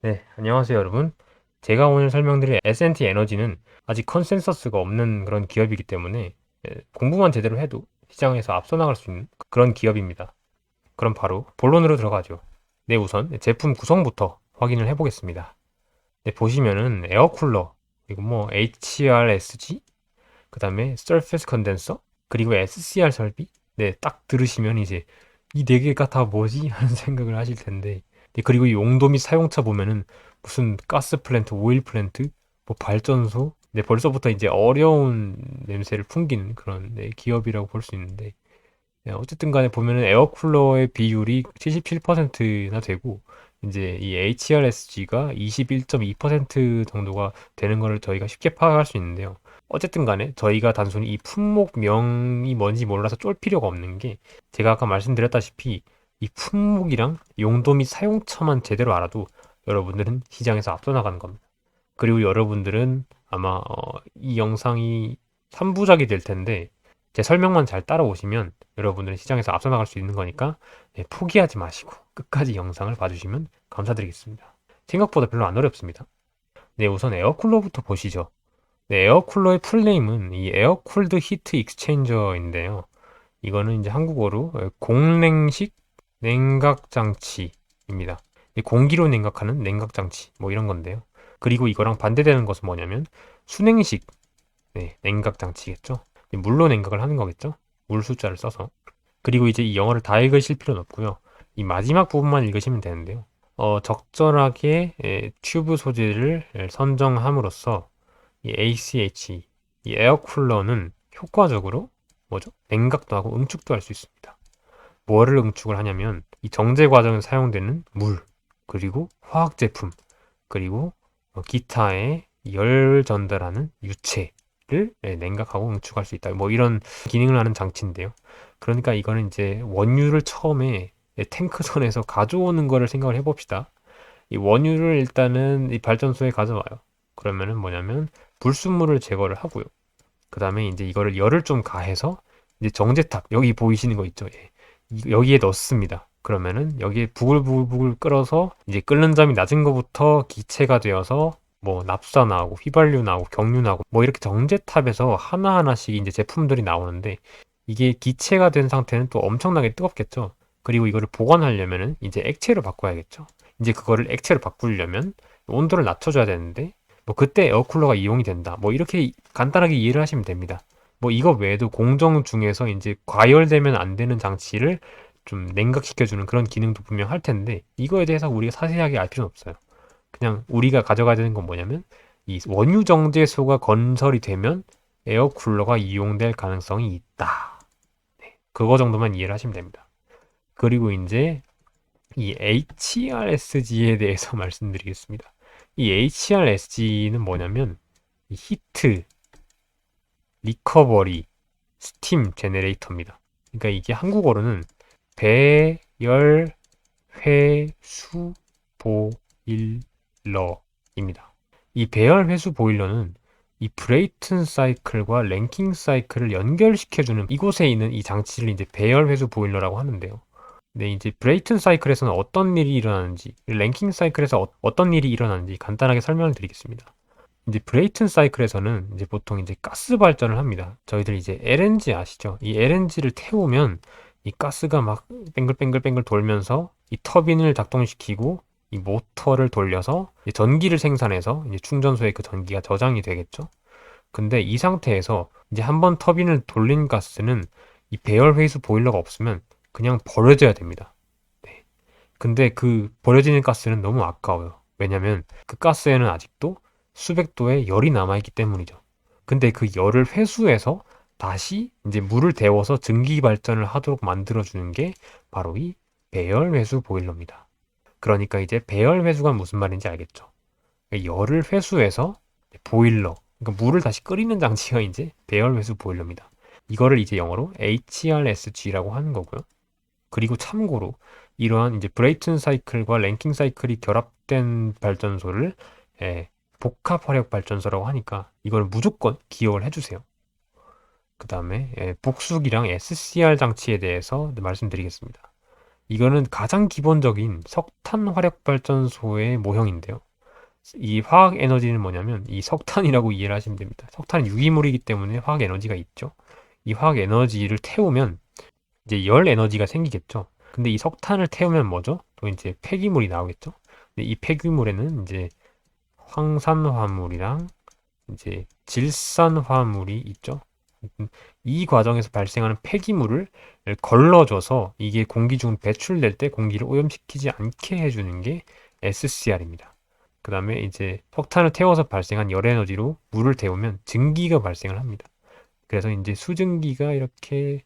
네, 안녕하세요, 여러분. 제가 오늘 설명드릴 S&T 에너지는 아직 컨센서스가 없는 그런 기업이기 때문에 공부만 제대로 해도 시장에서 앞서 나갈 수 있는 그런 기업입니다. 그럼 바로 본론으로 들어가죠. 네, 우선 제품 구성부터 확인을 해보겠습니다. 네, 보시면은 에어쿨러, 그리고 뭐 HRSG, 그 다음에 Surface Condenser, 그리고 SCR 설비. 네, 딱 들으시면 이제 이 네 개가 다 뭐지? 하는 생각을 하실 텐데. 네, 그리고 이 용도 및 사용처 보면은 무슨 가스 플랜트, 오일 플랜트, 뭐 발전소. 네, 벌써부터 이제 어려운 냄새를 풍기는 그런 네, 기업이라고 볼 수 있는데. 네, 어쨌든 간에 보면은 에어쿨러의 비율이 77%나 되고, 이제 이 HRSG가 21.2% 정도가 되는 거를 저희가 쉽게 파악할 수 있는데요. 어쨌든 간에 저희가 단순히 이 품목명이 뭔지 몰라서 쫄 필요가 없는 게, 제가 아까 말씀드렸다시피 이 품목이랑 용도 및 사용처만 제대로 알아도 여러분들은 시장에서 앞서 나가는 겁니다. 그리고 여러분들은 아마 이 영상이 3부작이 될 텐데 제 설명만 잘 따라오시면 여러분들은 시장에서 앞서 나갈 수 있는 거니까 포기하지 마시고 끝까지 영상을 봐주시면 감사드리겠습니다. 생각보다 별로 안 어렵습니다. 네, 우선 에어쿨러부터 보시죠. 네, 에어쿨러의 풀네임은 이 에어쿨드 히트 익스체인저인데요. 이거는 이제 한국어로 공냉식 냉각 장치입니다. 공기로 냉각하는 냉각 장치 뭐 이런 건데요. 그리고 이거랑 반대되는 것은 뭐냐면 순행식 냉각 장치겠죠. 물로 냉각을 하는 거겠죠. 물 숫자를 써서. 그리고 이제 이 영어를 다 읽으실 필요는 없고요. 이 마지막 부분만 읽으시면 되는데요. 적절하게 튜브 소재를 선정함으로써 이 ACH, 이 에어쿨러는 효과적으로 뭐죠? 냉각도 하고 응축도 할 수 있습니다. 뭐를 응축을 하냐면 이 정제 과정에 사용되는 물, 그리고 화학 제품, 그리고 기타의 열 전달하는 유체를 냉각하고 응축할 수 있다. 뭐 이런 기능을 하는 장치인데요. 그러니까 이거는 이제 원유를 처음에 탱크선에서 가져오는 거를 생각을 해봅시다. 이 원유를 일단은 이 발전소에 가져와요. 그러면은 뭐냐면 불순물을 제거를 하고요. 그 다음에 이제 이거를 열을 좀 가해서 이제 정제탑 여기 보이시는 거 있죠? 예. 여기에 넣습니다. 그러면은 여기에 부글부글 끓어서 이제 끓는 점이 낮은 것부터 기체가 되어서 뭐 납사 나오고 휘발유 나오고 경유 나오고 뭐 이렇게 정제탑에서 하나하나씩 이제 제품들이 나오는데 이게 기체가 된 상태는 또 엄청나게 뜨겁겠죠. 그리고 이거를 보관하려면은 이제 액체로 바꿔야겠죠. 이제 그거를 액체로 바꾸려면 온도를 낮춰줘야 되는데 뭐 그때 에어쿨러가 이용이 된다. 뭐 이렇게 간단하게 이해를 하시면 됩니다. 뭐 이거 외에도 공정 중에서 이제 과열되면 안 되는 장치를 좀 냉각시켜주는 그런 기능도 분명 할 텐데 이거에 대해서 우리가 자세하게 알 필요는 없어요. 그냥 우리가 가져가야 되는 건 뭐냐면 이 원유 정제소가 건설이 되면 에어쿨러가 이용될 가능성이 있다. 그거 정도만 이해를 하시면 됩니다. 그리고 이제 이 HRSG에 대해서 말씀드리겠습니다. 이 HRSG는 뭐냐면 이 히트, 리커버리, 스팀 제네레이터입니다. 그러니까 이게 한국어로는 배열 회수 보일러입니다. 이 배열 회수 보일러는 이 브레이튼 사이클과 랭킹 사이클을 연결시켜주는 이곳에 있는 이 장치를 이제 배열 회수 보일러라고 하는데요. 네, 이제 브레이튼 사이클에서는 어떤 일이 일어나는지, 랭킹 사이클에서 어떤 일이 일어나는지 간단하게 설명을 드리겠습니다. 이제 브레이튼 사이클에서는 이제 보통 이제 가스 발전을 합니다. 저희들 이제 LNG 아시죠? 이 LNG를 태우면 이 가스가 막 뱅글뱅글뱅글 돌면서 이 터빈을 작동시키고 이 모터를 돌려서 이제 전기를 생산해서 이제 충전소에 그 전기가 저장이 되겠죠. 근데 이 상태에서 이제 한번 터빈을 돌린 가스는 이 배열 회수 보일러가 없으면 그냥 버려져야 됩니다. 네. 근데 그 버려지는 가스는 너무 아까워요. 왜냐면 그 가스에는 아직도 수백 도의 열이 남아있기 때문이죠. 근데 그 열을 회수해서 다시 이제 물을 데워서 증기 발전을 하도록 만들어주는 게 바로 이 배열 회수 보일러입니다. 그러니까 이제 배열 회수가 무슨 말인지 알겠죠? 열을 회수해서 보일러, 그러니까 물을 다시 끓이는 장치가 이제 배열 회수 보일러입니다. 이거를 이제 영어로 HRSG라고 하는 거고요. 그리고 참고로 이러한 이제 브레이튼 사이클과 랭킹 사이클이 결합된 발전소를 복합 화력 발전소라고 하니까 이걸 무조건 기억을 해주세요. 그 다음에 복수기랑 SCR 장치에 대해서 말씀드리겠습니다. 이거는 가장 기본적인 석탄 화력 발전소의 모형인데요. 이 화학 에너지는 뭐냐면 이 석탄이라고 이해를 하시면 됩니다. 석탄은 유기물이기 때문에 화학 에너지가 있죠. 이 화학 에너지를 태우면 이제 열 에너지가 생기겠죠. 근데 이 석탄을 태우면 뭐죠? 또 이제 폐기물이 나오겠죠. 근데 이 폐기물에는 이제 황산화물이랑 이제 질산화물이 있죠. 이 과정에서 발생하는 폐기물을 걸러줘서 이게 공기 중 배출될 때 공기를 오염시키지 않게 해주는 게 SCR입니다. 그 다음에 이제 석탄을 태워서 발생한 열 에너지로 물을 태우면 증기가 발생을 합니다. 그래서 이제 수증기가 이렇게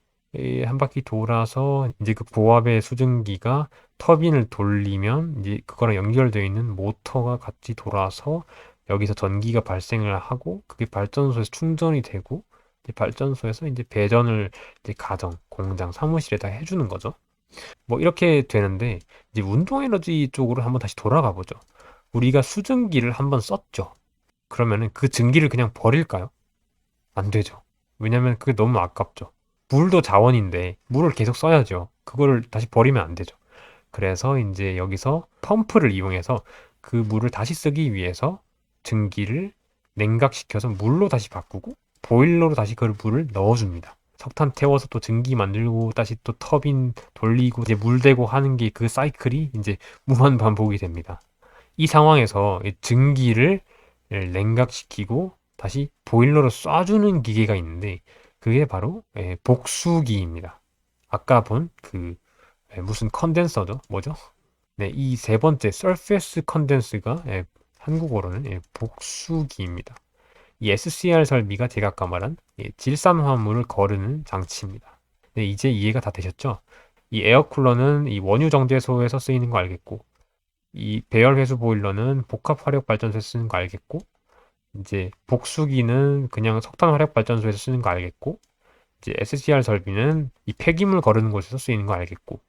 한 바퀴 돌아서 이제 그 고압의 수증기가 터빈을 돌리면 이제 그거랑 연결되어 있는 모터가 같이 돌아서 여기서 전기가 발생을 하고 그게 발전소에서 충전이 되고 이제 발전소에서 이제 배전을 이제 가정, 공장, 사무실에다 해주는 거죠. 뭐 이렇게 되는데 이제 운동 에너지 쪽으로 한번 다시 돌아가 보죠. 우리가 수증기를 한번 썼죠. 그러면은 그 증기를 그냥 버릴까요? 안 되죠. 왜냐면 그게 너무 아깝죠. 물도 자원인데 물을 계속 써야죠. 그거를 다시 버리면 안 되죠. 그래서 이제 여기서 펌프를 이용해서 그 물을 다시 쓰기 위해서 증기를 냉각시켜서 물로 다시 바꾸고 보일러로 다시 그 물을 넣어줍니다. 석탄 태워서 또 증기 만들고 다시 또 터빈 돌리고 이제 물 대고 하는 게 그 사이클이 이제 무한 반복이 됩니다. 이 상황에서 이 증기를 냉각시키고 다시 보일러로 쏴주는 기계가 있는데 그게 바로 복수기입니다. 아까 본 그 무슨 컨덴서죠? 뭐죠? 네, 이 세 번째 surface condense가 한국어로는 복수기입니다. 이 SCR 설비가 제가 아까 말한 질산화물을 거르는 장치입니다. 네, 이제 이해가 다 되셨죠? 이 에어쿨러는 이 원유 정제소에서 쓰이는 거 알겠고 이 배열 회수 보일러는 복합 화력 발전소에서 쓰는 거 알겠고 이제 복수기는 그냥 석탄 화력 발전소에서 쓰는 거 알겠고 이제 SCR 설비는 이 폐기물 거르는 곳에서 쓰이는 거 알겠고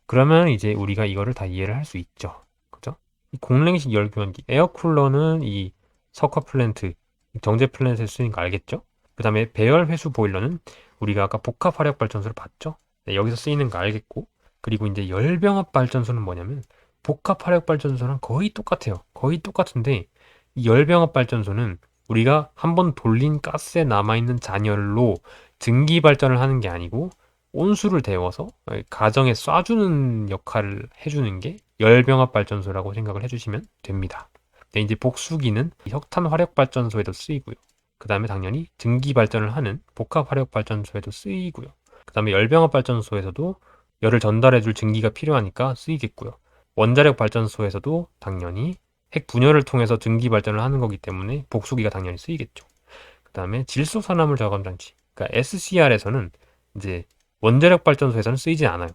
그러면 이제 우리가 이거를 다 이해를 할 수 있죠. 그죠? 이 공랭식 열교환기 에어쿨러는 이 석화 플랜트 정제 플랜트에서 쓰이는 거 알겠죠? 그 다음에 배열 회수 보일러는 우리가 아까 복합 화력 발전소를 봤죠? 네, 여기서 쓰이는 거 알겠고 그리고 이제 열병합 발전소는 뭐냐면 복합 화력 발전소랑 거의 똑같아요. 거의 똑같은데 이 열병합 발전소는 우리가 한번 돌린 가스에 남아있는 잔열로 증기 발전을 하는 게 아니고 온수를 데워서 가정에 쏴주는 역할을 해주는 게 열병합 발전소라고 생각을 해주시면 됩니다. 근데 이제 복수기는 석탄 화력 발전소에도 쓰이고요. 그 다음에 당연히 증기 발전을 하는 복합 화력 발전소에도 쓰이고요. 그 다음에 열병합 발전소에서도 열을 전달해줄 증기가 필요하니까 쓰이겠고요. 원자력 발전소에서도 당연히 핵 분열을 통해서 증기 발전을 하는 거기 때문에 복수기가 당연히 쓰이겠죠. 그 다음에 질소산화물 저감 장치. 그러니까 SCR에서는 이제 원자력 발전소에서는 쓰이지 않아요.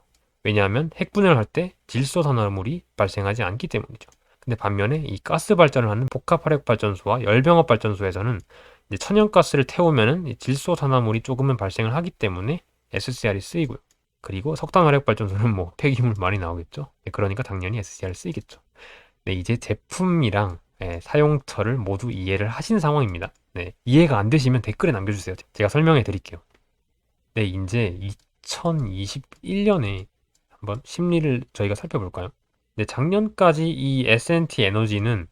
왜냐하면 핵 분열을 할 때 질소산화물이 발생하지 않기 때문이죠. 근데 반면에 이 가스 발전을 하는 복합 화력 발전소와 열병합 발전소에서는 이제 천연가스를 태우면은 질소산화물이 조금은 발생을 하기 때문에 SCR이 쓰이고요. 그리고 석탄 화력 발전소는 뭐 폐기물 많이 나오겠죠. 그러니까 당연히 SCR을 쓰이겠죠. 네, 이제 제품이랑 사용처를 모두 이해를 하신 상황입니다. 네, 이해가 안 되시면 댓글에 남겨주세요. 제가 설명해 드릴게요. 네, 이제 2021년에 한번 심리를 저희가 살펴볼까요? 네, 작년까지 이 S&T 에너지는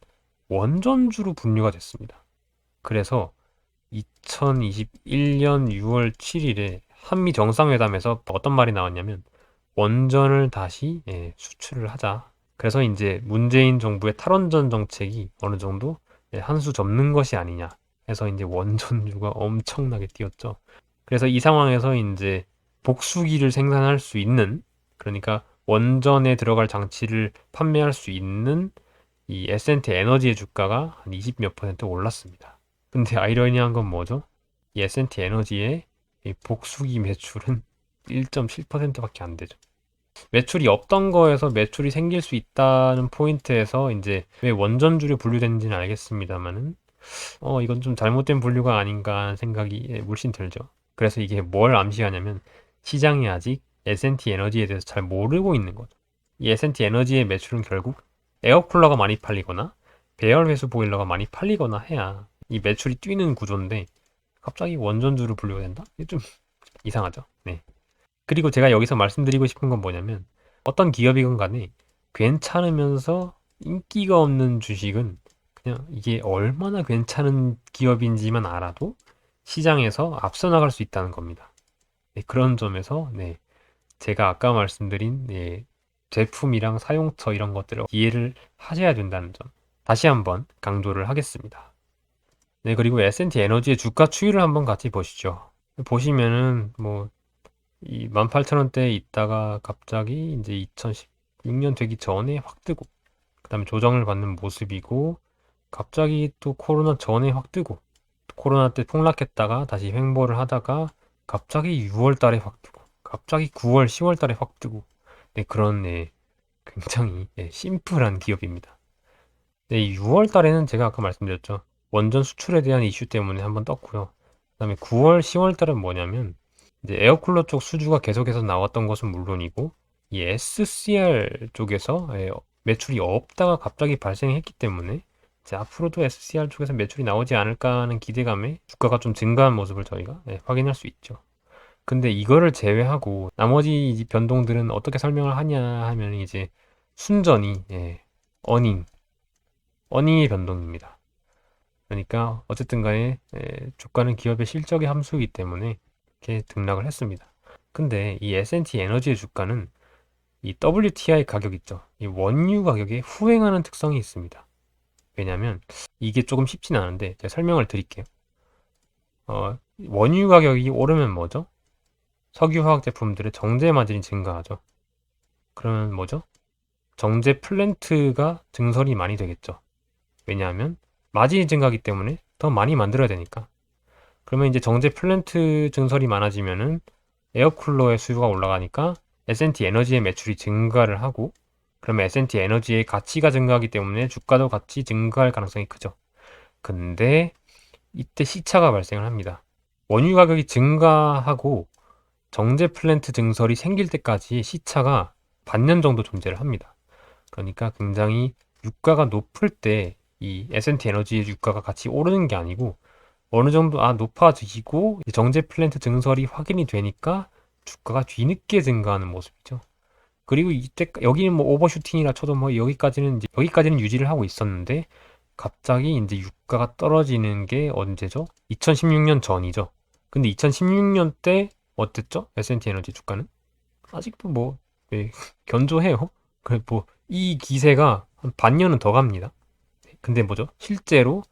원전주로 분류가 됐습니다. 그래서 2021년 6월 7일에 한미 정상회담에서 어떤 말이 나왔냐면 원전을 다시 수출을 하자. 그래서 이제 문재인 정부의 탈원전 정책이 어느 정도 한 수 접는 것이 아니냐 해서 이제 원전주가 엄청나게 뛰었죠. 그래서 이 상황에서 이제 복수기를 생산할 수 있는 그러니까 원전에 들어갈 장치를 판매할 수 있는 이 S&T 에너지의 주가가 한 20 몇 퍼센트 올랐습니다. 근데 아이러니한 건 뭐죠? 이 S&T 에너지의 이 복수기 매출은 1.7%밖에 안 되죠. 매출이 없던 거에서 매출이 생길 수 있다는 포인트에서 이제 왜 원전주로 분류되는지는 알겠습니다만은 이건 좀 잘못된 분류가 아닌가 하는 생각이 물씬 들죠. 그래서 이게 뭘 암시하냐면 시장이 아직 S&T 에너지에 대해서 잘 모르고 있는 거죠. 이 S&T 에너지의 매출은 결국 에어쿨러가 많이 팔리거나 배열 회수 보일러가 많이 팔리거나 해야 이 매출이 뛰는 구조인데 갑자기 원전주로 분류가 된다? 이게 좀 이상하죠. 네. 그리고 제가 여기서 말씀드리고 싶은 건 뭐냐면 어떤 기업이건 간에 괜찮으면서 인기가 없는 주식은 그냥 이게 얼마나 괜찮은 기업인지만 알아도 시장에서 앞서 나갈 수 있다는 겁니다. 네, 그런 점에서 네, 제가 아까 말씀드린 네, 제품이랑 사용처 이런 것들을 이해를 하셔야 된다는 점 다시 한번 강조를 하겠습니다. 네, 그리고 S&T 에너지의 주가 추이를 한번 같이 보시죠. 보시면은 뭐 이 18,000원대에 있다가 갑자기 이제 2016년 되기 전에 확 뜨고 그다음에 조정을 받는 모습이고 갑자기 또 코로나 전에 확 뜨고 코로나 때 폭락했다가 다시 횡보를 하다가 갑자기 6월 달에 확 뜨고 갑자기 9월, 10월 달에 확 뜨고 네, 그런 네, 굉장히 네, 심플한 기업입니다. 네, 6월 달에는 제가 아까 말씀드렸죠. 원전 수출에 대한 이슈 때문에 한번 떴고요. 그다음에 9월, 10월 달은 뭐냐면 이제 에어쿨러 쪽 수주가 계속해서 나왔던 것은 물론이고 이 SCR 쪽에서 매출이 없다가 갑자기 발생했기 때문에 이제 앞으로도 SCR 쪽에서 매출이 나오지 않을까 하는 기대감에 주가가 좀 증가한 모습을 저희가 확인할 수 있죠. 근데 이거를 제외하고 나머지 변동들은 어떻게 설명을 하냐 하면 이제 순전히 어닝, 어닝의 변동입니다. 그러니까 어쨌든 간에 주가는 기업의 실적의 함수이기 때문에 이렇게 등락을 했습니다. 근데 이 S&T 에너지의 주가는 이 WTI 가격 있죠. 이 원유 가격에 후행하는 특성이 있습니다. 왜냐면 이게 조금 쉽진 않은데 제가 설명을 드릴게요. 원유 가격이 오르면 뭐죠? 석유화학 제품들의 정제 마진이 증가하죠. 그러면 뭐죠? 정제 플랜트가 증설이 많이 되겠죠. 왜냐하면 마진이 증가하기 때문에 더 많이 만들어야 되니까. 그러면 이제 정제 플랜트 증설이 많아지면은 에어쿨러의 수요가 올라가니까 S&T 에너지의 매출이 증가를 하고 그러면 S&T 에너지의 가치가 증가하기 때문에 주가도 같이 증가할 가능성이 크죠. 근데 이때 시차가 발생을 합니다. 원유 가격이 증가하고 정제 플랜트 증설이 생길 때까지 시차가 반년 정도 존재를 합니다. 그러니까 굉장히 유가가 높을 때 이 S&T 에너지의 유가가 같이 오르는 게 아니고 어느 정도 높아지고 정제 플랜트 증설이 확인이 되니까 주가가 뒤늦게 증가하는 모습이죠. 그리고 이때 여기는 뭐 오버슈팅이라 쳐도 뭐 여기까지는 유지를 하고 있었는데 갑자기 이제 유가가 떨어지는 게 언제죠? 2016년 전이죠. 근데 2016년 때 어땠죠? S&T 에너지 주가는 아직도 뭐 견조해요. 그래 뭐이 기세가 한 반년은 더 갑니다. 근데 뭐죠? 실제로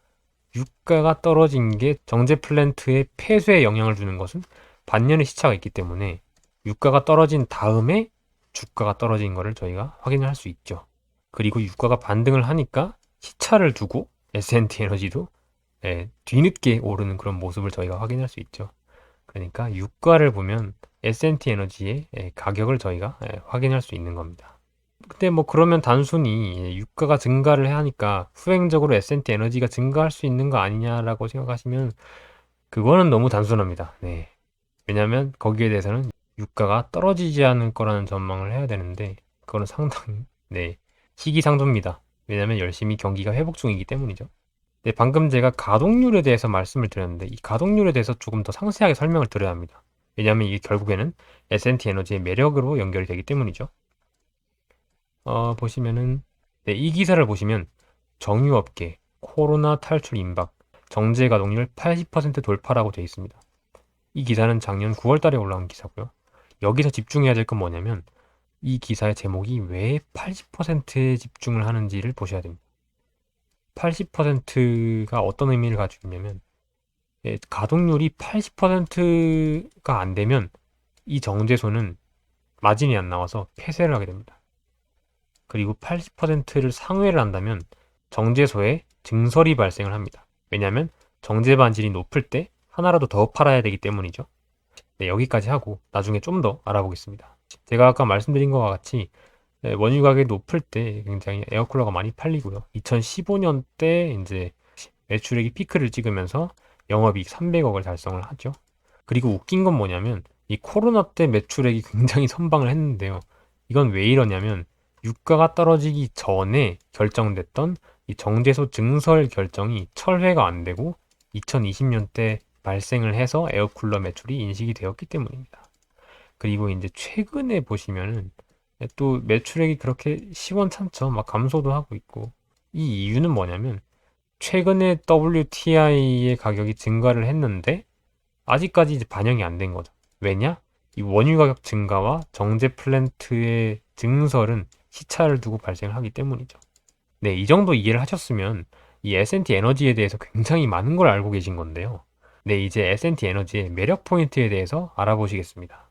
유가가 떨어진 게 정제 플랜트의 폐쇄에 영향을 주는 것은 반년의 시차가 있기 때문에 유가가 떨어진 다음에 주가가 떨어진 것을 저희가 확인을 할 수 있죠. 그리고 유가가 반등을 하니까 시차를 두고 S&T 에너지도 뒤늦게 오르는 그런 모습을 저희가 확인할 수 있죠. 그러니까 유가를 보면 S&T 에너지의 가격을 저희가 확인할 수 있는 겁니다. 근데 뭐 그러면 단순히 유가가 증가를 하니까 후행적으로 S&T 에너지가 증가할 수 있는 거 아니냐라고 생각하시면 그거는 너무 단순합니다. 네. 왜냐하면 거기에 대해서는 유가가 떨어지지 않을 거라는 전망을 해야 되는데 그거는 상당히 시기상조입니다. 왜냐하면 열심히 경기가 회복 중이기 때문이죠. 네, 방금 제가 가동률에 대해서 말씀을 드렸는데 이 가동률에 대해서 조금 더 상세하게 설명을 드려야 합니다. 왜냐하면 이게 결국에는 S&T 에너지의 매력으로 연결이 되기 때문이죠. 보시면은 이 기사를 보시면 정유업계 코로나 탈출 임박 정제 가동률 80% 돌파라고 되어 있습니다. 이 기사는 작년 9월 달에 올라온 기사고요. 여기서 집중해야 될 건 뭐냐면 이 기사의 제목이 왜 80%에 집중을 하는지를 보셔야 됩니다. 80%가 어떤 의미를 가지고 있냐면 가동률이 80%가 안 되면 이 정제소는 마진이 안 나와서 폐쇄를 하게 됩니다. 그리고 80%를 상회를 한다면 정제소에 증설이 발생을 합니다. 왜냐하면 정제 반질이 높을 때 하나라도 더 팔아야 되기 때문이죠. 네, 여기까지 하고 나중에 좀 더 알아보겠습니다. 제가 아까 말씀드린 것과 같이 원유 가격이 높을 때 굉장히 에어쿨러가 많이 팔리고요. 2015년 때 이제 매출액이 피크를 찍으면서 영업이익 300억을 달성을 하죠. 그리고 웃긴 건 뭐냐면 이 코로나 때 매출액이 굉장히 선방을 했는데요. 이건 왜 이러냐면 유가가 떨어지기 전에 결정됐던 이 정제소 증설 결정이 철회가 안 되고 2020년 때 발생을 해서 에어쿨러 매출이 인식이 되었기 때문입니다. 그리고 이제 최근에 보시면은 또 매출액이 그렇게 시원찮죠. 막 감소도 하고 있고. 이 이유는 뭐냐면 최근에 WTI의 가격이 증가를 했는데 아직까지 이제 반영이 안 된 거죠. 왜냐? 이 원유 가격 증가와 정제 플랜트의 증설은 시차를 두고 발생을 하기 때문이죠. 네, 이 정도 이해를 하셨으면 이 S&T 에너지에 대해서 굉장히 많은 걸 알고 계신 건데요. 네, 이제 S&T 에너지의 매력 포인트에 대해서 알아보시겠습니다.